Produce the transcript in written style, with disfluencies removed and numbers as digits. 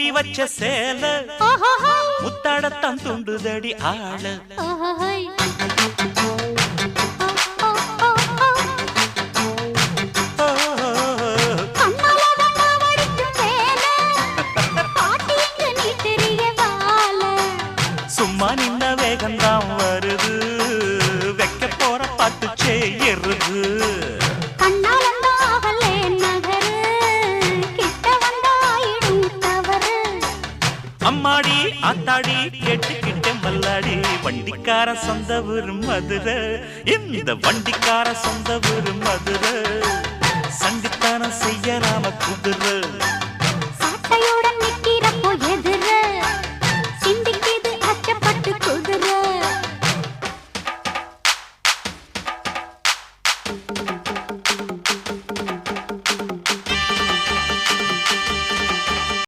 முடி வச்ச சேல முத்தாடத்தான் துண்டுதடி ஆள சும்மா நின்ன வேகந்தான் வருது வைக்க போற பாட்டு செய்யறது அம்மாடி ஆத்தாடி கேட்டுக்கிட்ட மல்லாடி வண்டிக்கார சொந்த ஊரு மதுரை இந்த வண்டிக்கார சொந்த ஊரு மதுரை சண்டித்தானம் செய்ய நாம குதிரை